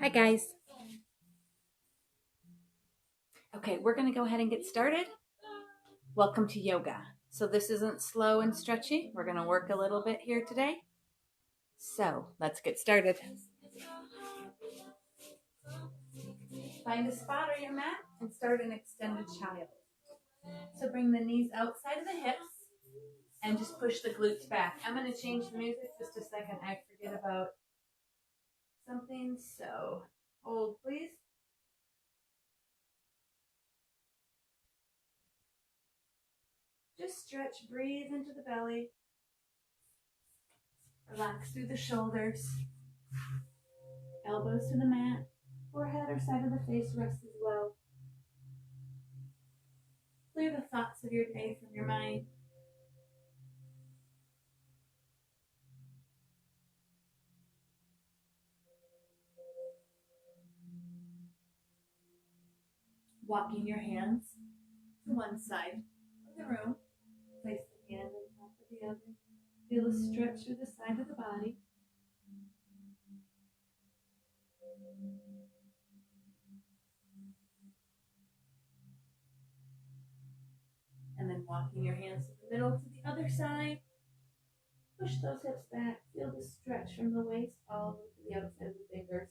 Hi guys. Okay, we're going to go ahead and get started. Welcome to yoga. So this isn't slow and stretchy. We're going to work a little bit here today. So let's get started. Find a spot on your mat and start an extended child. So bring the knees outside of the hips and just push the glutes back. I'm going to change the music just a second. I forget about something. So hold please. Just stretch, breathe into the belly. Relax through the shoulders. Elbows to the mat. Forehead or side of the face rests as well. Clear the thoughts of your day from your mind. Walking your hands to one side of the room. Place the hand on top of the other. Feel a stretch through the side of the body. And then walking your hands to the middle to the other side. Push those hips back. Feel the stretch from the waist all the way to the outside of the fingers.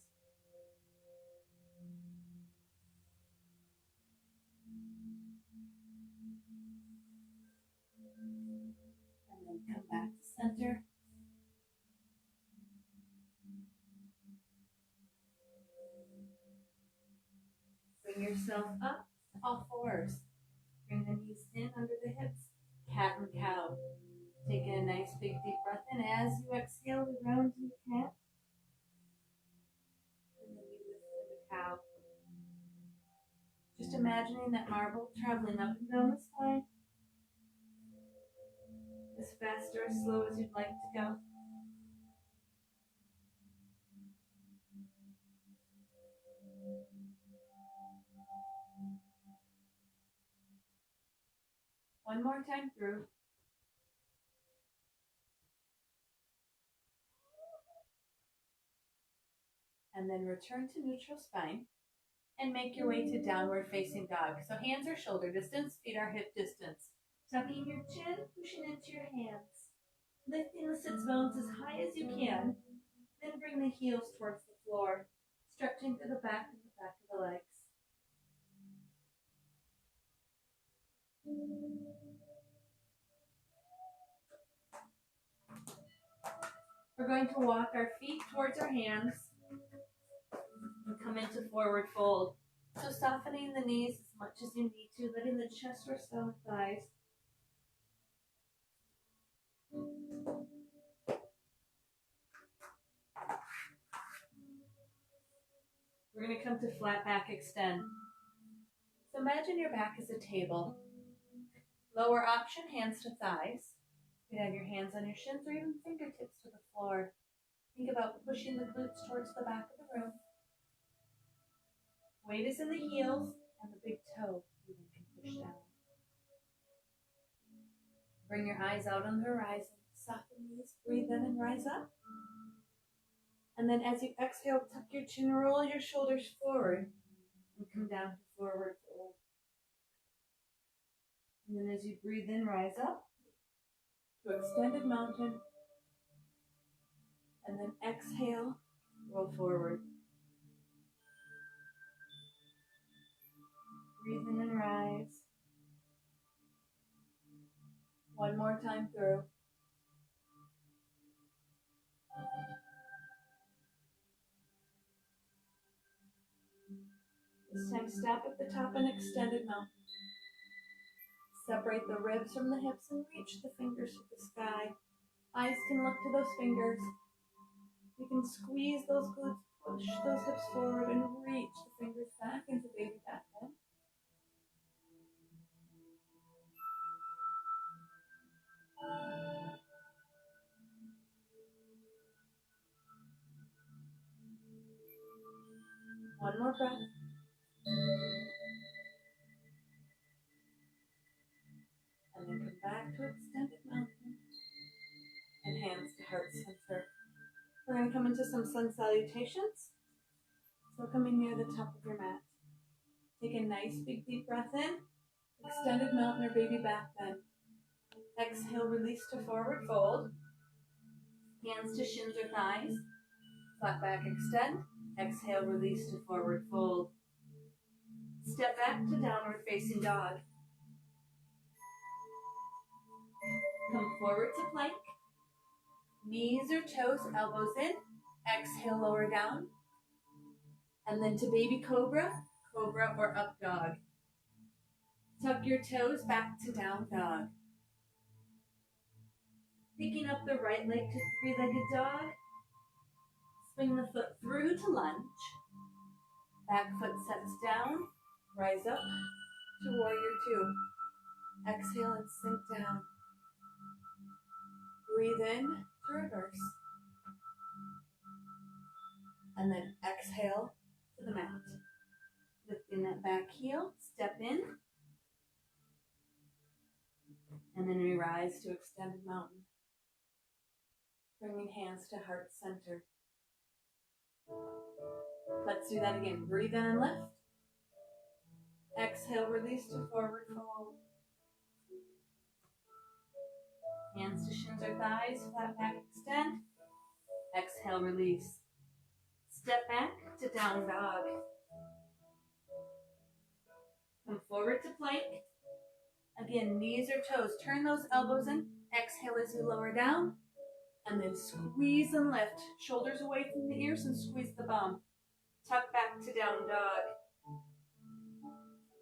And then come back to center. Bring yourself up to all fours. Bring the knees in under the hips. Cat and cow. Take in a nice big deep breath in. As you exhale, we round to the cat. And then we lift to the cow. Just imagining that marble traveling up and down the spine. As fast or as slow as you'd like to go. One more time through. And then return to neutral spine. And make your way to downward facing dog. So hands are shoulder distance, feet are hip distance. Tucking your chin, pushing into your hands. Lifting the sits bones as high as you can. Then bring the heels towards the floor. Stretching through the back of the legs. We're going to walk our feet towards our hands and come into forward fold. So softening the knees as much as you need to, letting the chest rest on the thighs. We're going to come to flat back extend. So imagine your back is a table. Lower option, hands to thighs. You can have your hands on your shins or even fingertips to the floor. Think about pushing the glutes towards the back of the room. Weight is in the heels and the big toe even can push down. Bring your eyes out on the horizon. Soften knees, breathe in and rise up. And then as you exhale, tuck your chin, roll your shoulders forward, and come down to forward fold. And then as you breathe in, rise up to extended mountain. And then exhale, roll forward. Breathe in and rise. One more time through. This time stop at the top and extended mountain. Separate the ribs from the hips and reach the fingers to the sky. Eyes can look to those fingers. You can squeeze those glutes, push those hips forward, and reach the fingers back into baby back bend. One more breath. And then come back to extended mountain and hands to heart center. We're going to come into some sun salutations. So coming near the top of your mat. Take a nice big deep breath in. Extended mountain or baby back bend. Exhale, release to forward fold. Hands to shins or thighs. Flat back, extend. Exhale, release to forward fold. Step back to downward facing dog. Come forward to plank. Knees or toes, elbows in. Exhale, lower down. And then to baby cobra, cobra or up dog. Tuck your toes back to down dog. Picking up the right leg to three-legged dog. Swing the foot through to lunge. Back foot sets down. Rise up to warrior two. Exhale and sink down. Breathe in to reverse. And then exhale to the mat. Lifting that back heel, step in. And then we rise to extended mountain. Bringing hands to heart center. Let's do that again. Breathe in and lift. Exhale, release to forward fold. Hands to shins or thighs, flat back, extend. Exhale, release. Step back to down dog. Come forward to plank. Again, knees or toes. Turn those elbows in. Exhale as you lower down. And then squeeze and lift. Shoulders away from the ears and squeeze the bum. Tuck back to down dog.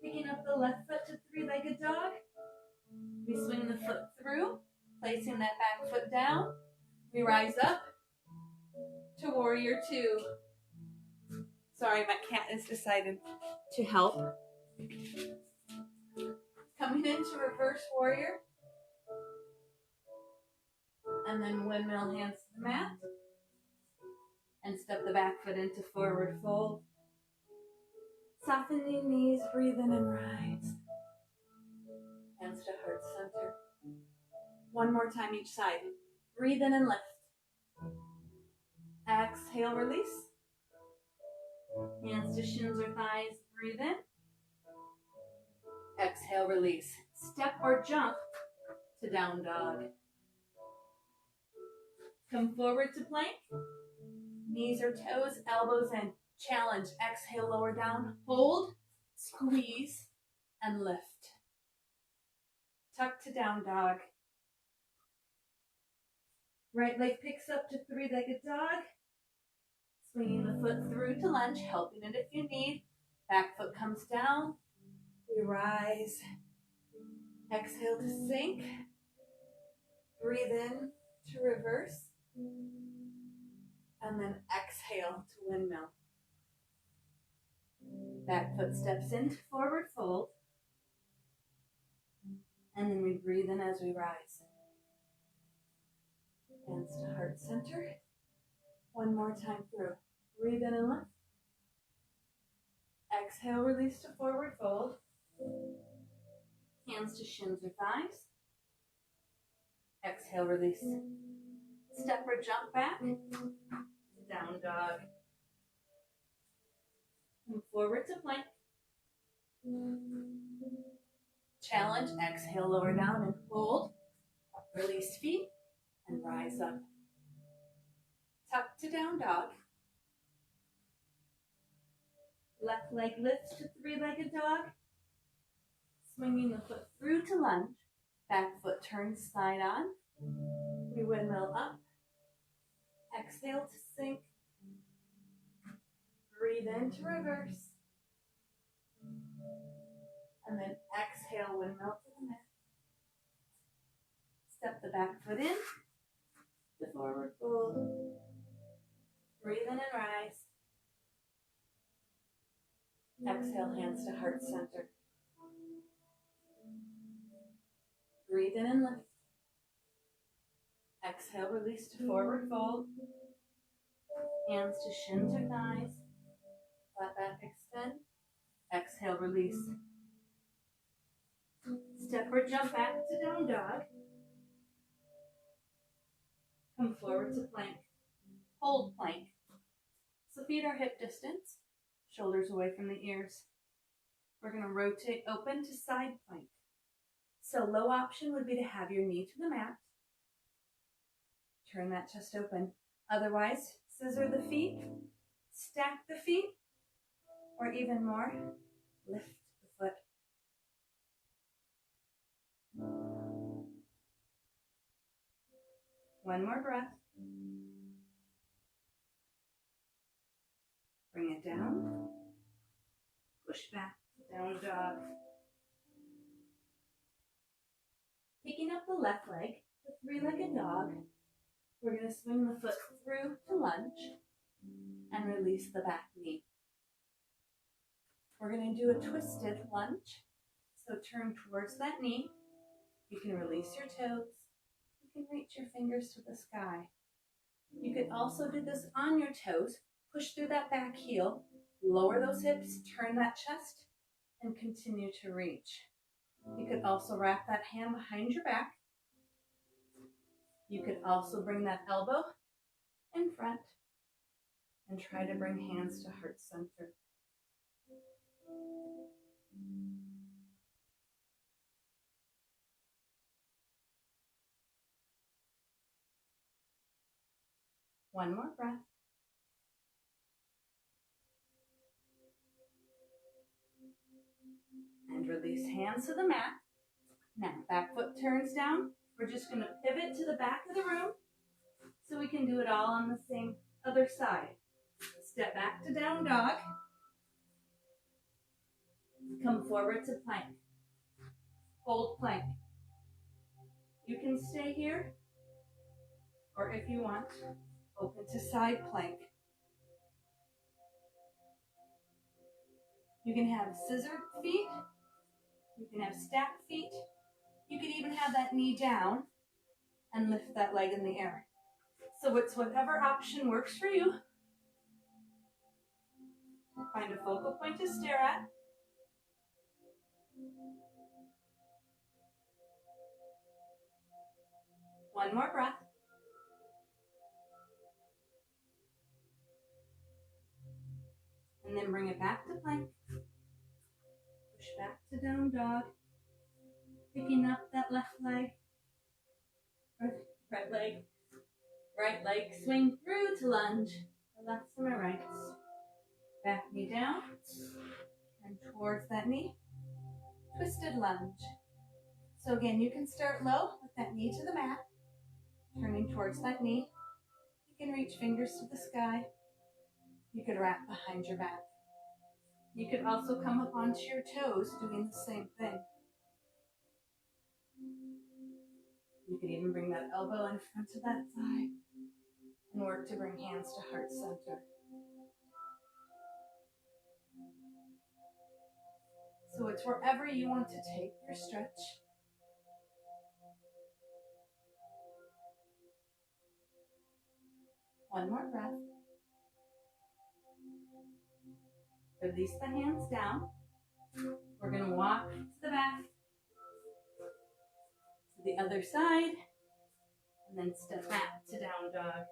Picking up the left foot to three-legged dog. We swing the foot through, placing that back foot down. We rise up to warrior two. Sorry, my cat has decided to help. Coming into reverse warrior. And then windmill hands to the mat. And step the back foot into forward fold. Softening knees, breathe in and rise. Hands to heart center. One more time each side. Breathe in and lift. Exhale, release. Hands to shins or thighs, breathe in. Exhale, release. Step or jump to down dog. Come forward to plank. Knees or toes, elbows in. Challenge. Exhale, lower down. Hold, squeeze, and lift. Tuck to down dog. Right leg picks up to three-legged dog. Swinging the foot through to lunge, helping it if you need. Back foot comes down. We rise. Exhale to sink. Breathe in to reverse. And then exhale to windmill. Back foot steps into forward fold. And then we breathe in as we rise. Hands to heart center. One more time through. Breathe in and lift. Exhale, release to forward fold. Hands to shins or thighs. Exhale, release. Step or jump back. Down dog. Move forward to plank. Challenge. Exhale, lower down and hold. Release feet and rise up. Tuck to down dog. Left leg lifts to three-legged dog. Swinging the foot through to lunge. Back foot turns side on. We windmill up. Exhale to sink. Breathe in to reverse. And then exhale, windmill to the mat. Step the back foot in. The forward fold. Breathe in and rise. Exhale, hands to heart center. Breathe in and lift. Exhale, release to forward fold. Hands to shins or thighs. Flat back, extend. Exhale, release. Step or jump back to down dog. Come forward to plank. Hold plank. So feet are hip distance. shoulders away from the ears. We're going to rotate open to side plank. So low option would be to have your knee to the mat. Turn that chest open. Otherwise, scissor the feet, stack the feet, or even more, lift the foot. One more breath. Bring it down. Push back, down dog. Picking up the left leg, the three-legged dog, we're going to swing the foot through to lunge and release the back knee. We're going to do a twisted lunge. So turn towards that knee. You can release your toes. You can reach your fingers to the sky. You could also do this on your toes. Push through that back heel. Lower those hips. Turn that chest. And continue to reach. You could also wrap that hand behind your back. You could also bring that elbow in front and try to bring hands to heart center. One more breath. And release hands to the mat. Now, back foot turns down. We're just going to pivot to the back of the room so we can do it all on the same other side. Step back to down dog. Come forward to plank. Hold plank. You can stay here, or if you want, open to side plank. You can have scissored feet. You can have stacked feet. You can even have that knee down and lift that leg in the air. So it's whatever option works for you. Find a focal point to stare at. One more breath. And then bring it back to plank. Push back to down dog. Picking up that left leg. Right leg. Right leg. Swing through to lunge. Relax to my right. Back knee down. And towards that knee. Twisted lunge. So again, you can start low with that knee to the mat. Turning towards that knee. You can reach fingers to the sky. You could wrap behind your back. You could also come up onto your toes doing the same thing. You could even bring that elbow in front of that thigh and work to bring hands to heart center. So it's wherever you want to take your stretch. One more breath. Release the hands down. We're going to walk to the back, to the other side, and then step back to down dog.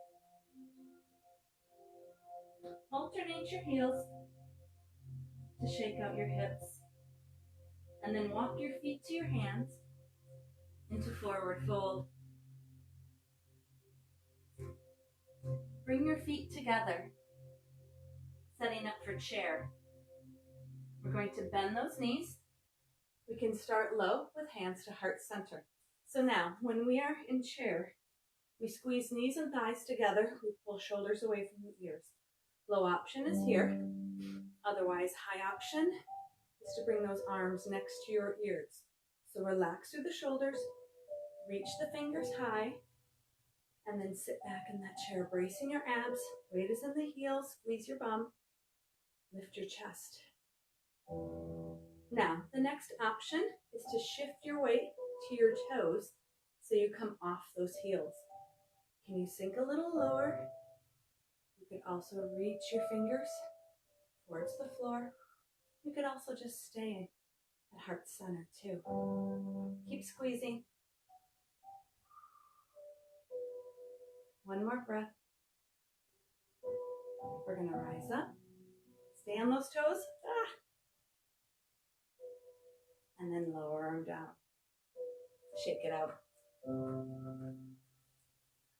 Alternate your heels to shake out your hips. And then walk your feet to your hands into forward fold. Bring your feet together, setting up for chair. We're going to bend those knees. We can start low with hands to heart center. So now, when we are in chair, we squeeze knees and thighs together. We pull shoulders away from the ears. Low option is here. Otherwise, high option is to bring those arms next to your ears. So relax through the shoulders, reach the fingers high, and then sit back in that chair, bracing your abs. Weight is in the heels, squeeze your bum, lift your chest. Now, the next option is to shift your weight to your toes so you come off those heels. Can you sink a little lower? You could also reach your fingers towards the floor. You could also just stay at heart center too. Keep squeezing. One more breath. We're going to rise up, Stay on those toes. And then lower them down. Shake it out.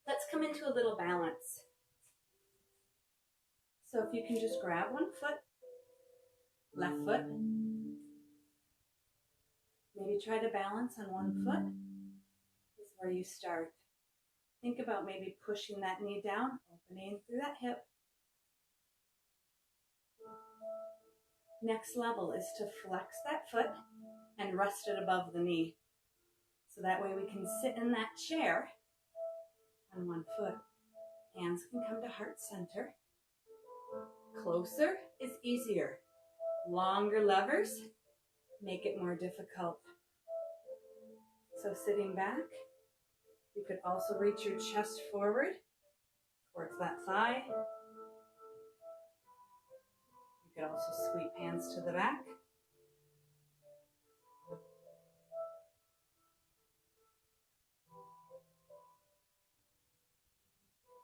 Let's come into a little balance. So if you can just grab one foot, left foot. Maybe try to balance on one foot. This is where you start. Think about maybe pushing that knee down, opening through that hip. Next level is to flex that foot and rest it above the knee. So that way we can sit in that chair on one foot. Hands can come to heart center. Closer is easier. Longer levers make it more difficult. So sitting back, you could also reach your chest forward towards that thigh. You could also sweep hands to the back.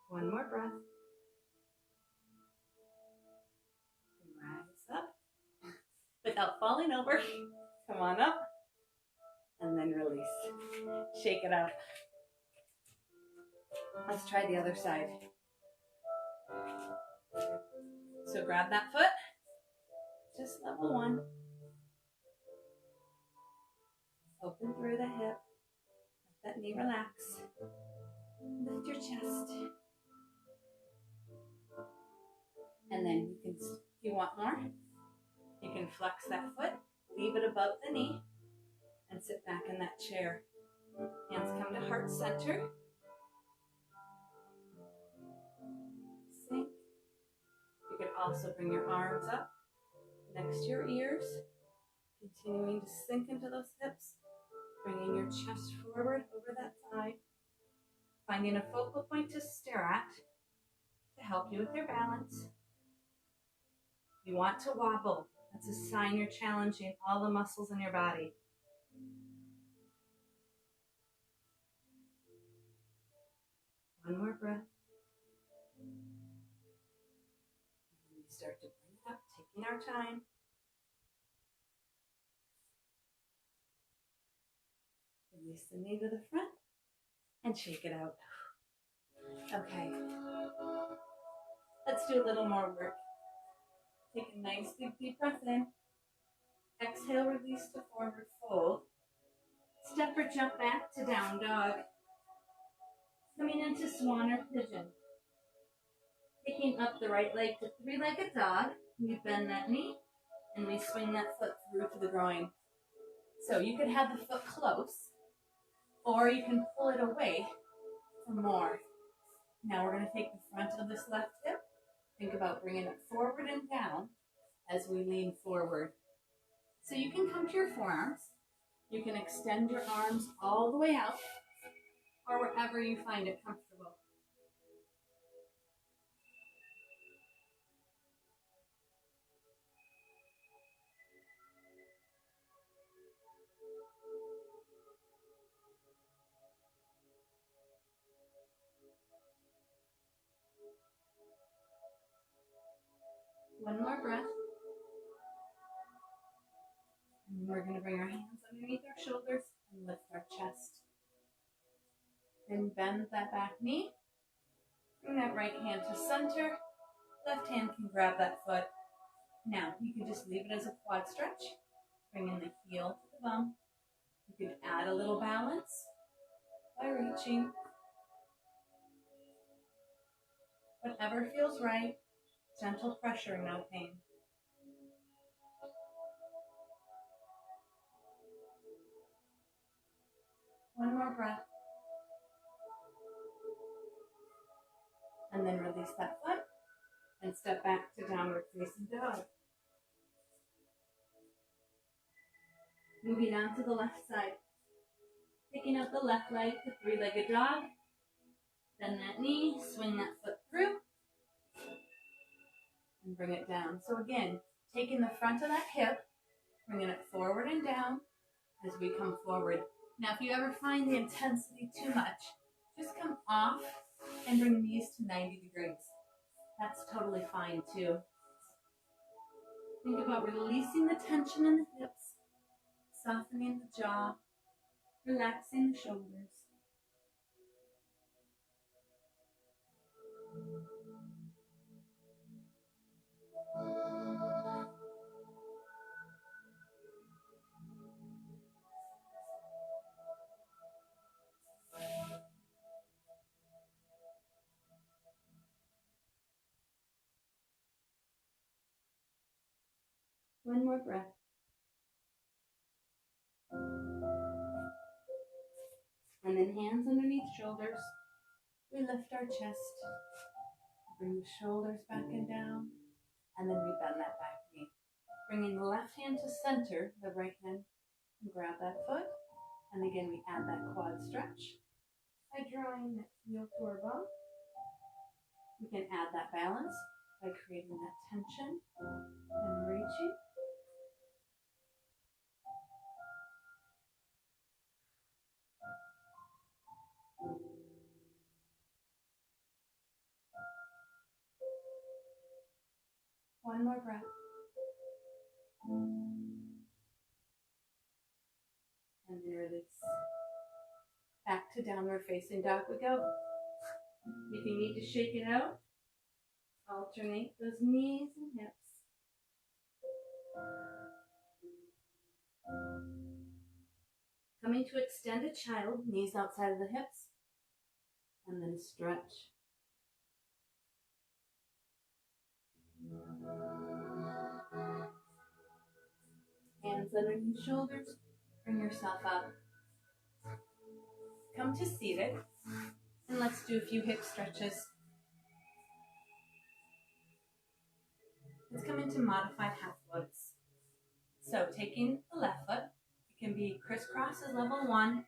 One more breath. Rise up without falling over. Come on up. And then release. Shake it out. Let's try the other side. So grab that foot. Just level one. Open through the hip. Let that knee relax. Lift your chest. And then you can, if you want more, you can flex that foot, leave it above the knee, and sit back in that chair. Hands come to heart center. Sink. You could also bring your arms up next to your ears, continuing to sink into those hips, bringing your chest forward over that thigh, finding a focal point to stare at to help you with your balance. You want to wobble. That's a sign you're challenging all the muscles in your body. One more breath. And we start to bring it up, taking our time. Release the knee to the front and shake it out. Okay. Let's do a little more work. Take a nice deep breath in. Exhale, release to forward fold. Step or jump back to down dog. Coming into swan or pigeon. Picking up the right leg to three-legged dog. We bend that knee and we swing that foot through to the groin. So you could have the foot close or you can pull it away for more. Now we're going to take the front of this left hip. Think about bringing it forward and down as we lean forward. So you can come to your forearms. You can extend your arms all the way out or wherever you find it comfortable. One more breath. And we're going to bring our hands underneath our shoulders and lift our chest. Then bend that back knee. Bring that right hand to center. Left hand can grab that foot. Now, you can just leave it as a quad stretch. Bring in the heel to the bum. You can add a little balance by reaching. Whatever feels right. Gentle pressure, no pain. One more breath. And then release that foot and step back to downward facing dog. Moving on to the left side. Picking up the left leg to three-legged dog. Bend that knee, swing that foot through. And bring it down. So again, taking the front of that hip, bringing it forward and down as we come forward. Now, if you ever find the intensity too much, just come off and bring the knees to 90 degrees. That's totally fine too. Think about releasing the tension in the hips, softening the jaw, relaxing the shoulders. One more breath. And then hands underneath shoulders. We lift our chest. Bring the shoulders back and down. And then we bend that back knee. Bringing the left hand to center, the right hand and grab that foot. And again, we add that quad stretch by drawing that heel to our bum. We can add that balance by creating that tension and reaching. One more breath. And then release. Back to downward facing dog we go. If you need to shake it out, alternate those knees and hips. Coming to extended child, knees outside of the hips, and then stretch. Hands underneath shoulders, bring yourself up. Come to seated, and let's do a few hip stretches. Let's come into modified half floats. So taking the left foot, it can be crisscross as level 1,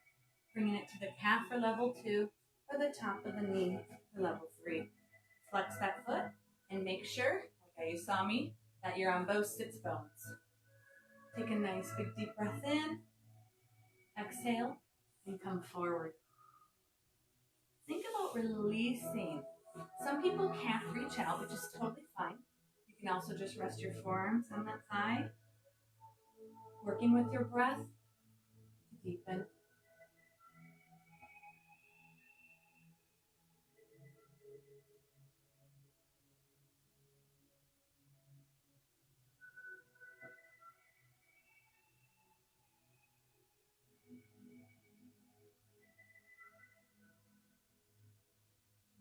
bringing it to the calf for level 2, or the top of the knee for level 3. Flex that foot and make sure, like how you saw me, that you're on both sits bones. Take a nice big deep breath in, exhale, and come forward. Think about releasing. Some people can't reach out, which is totally fine. You can also just rest your forearms on that thigh. Working with your breath to deepen.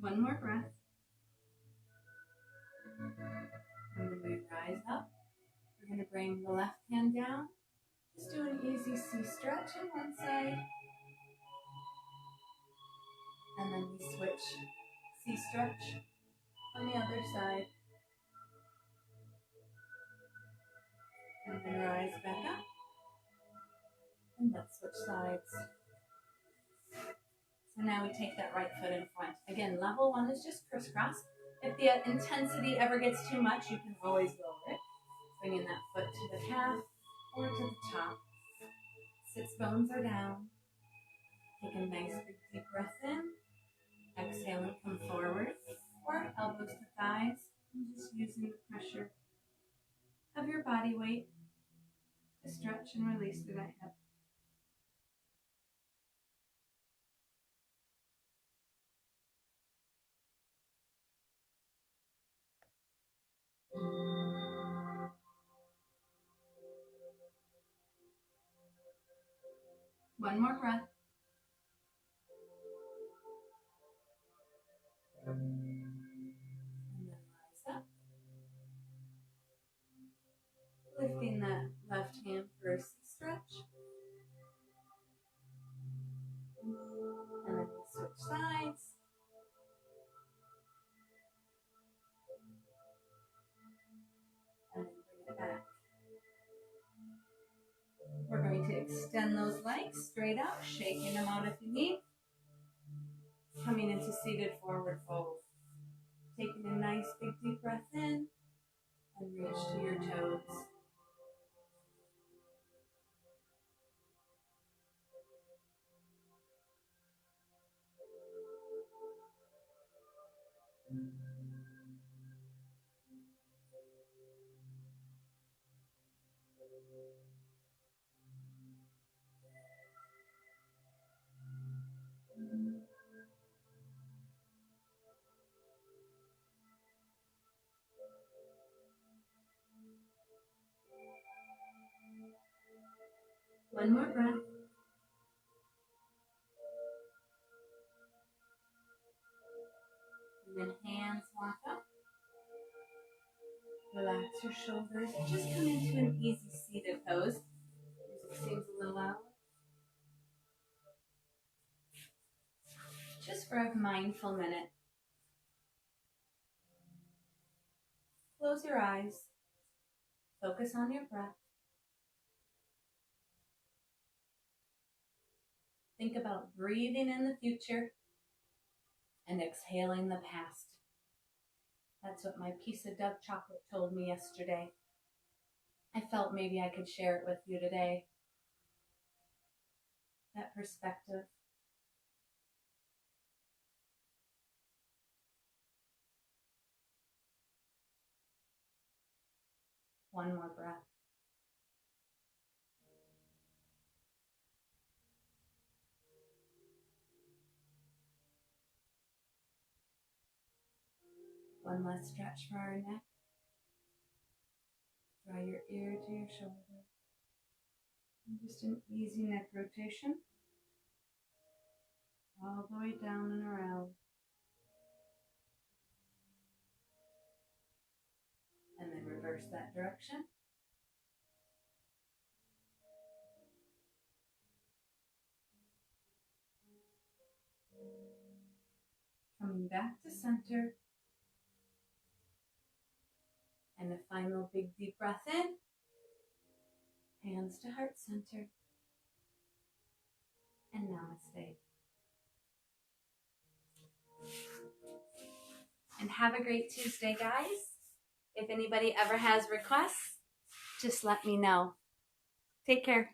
One more breath. And then we rise up. We're going to bring the left hand down. Just do an easy C stretch on one side. And then we switch C stretch on the other side. And then rise back up. And let's switch sides. So now we take that right foot in front. Again, level 1 is just crisscross. If the intensity ever gets too much, you can always lower it. Bringing that foot to the calf or to the top. Sits bones are down. Take a nice big deep breath in. Exhale and come forward. Or elbows to thighs. And just using the pressure of your body weight to stretch and release through that hip. One more breath. And then rise up. Lifting that left hand for a C stretch. And then we switch sides. And then bring it back. We're going to extend those legs straight out, shaking them out if you need. Coming into seated forward fold. Taking a nice big deep breath in and reach to your toes. One more breath. And then hands walk up. Relax your shoulders. Just come into an easy seated pose. Music seems a little loud. Just for a mindful minute. Close your eyes. Focus on your breath. Think about breathing in the future and exhaling the past. That's what my piece of Dove chocolate told me yesterday. I felt maybe I could share it with you today. That perspective. One more breath. One last stretch for our neck. Draw your ear to your shoulder. And just an easy neck rotation. All the way down and around. And then reverse that direction. Coming back to center. And a final big deep breath in. Hands to heart center. And namaste. And have a great Tuesday, guys. If anybody ever has requests, just let me know. Take care.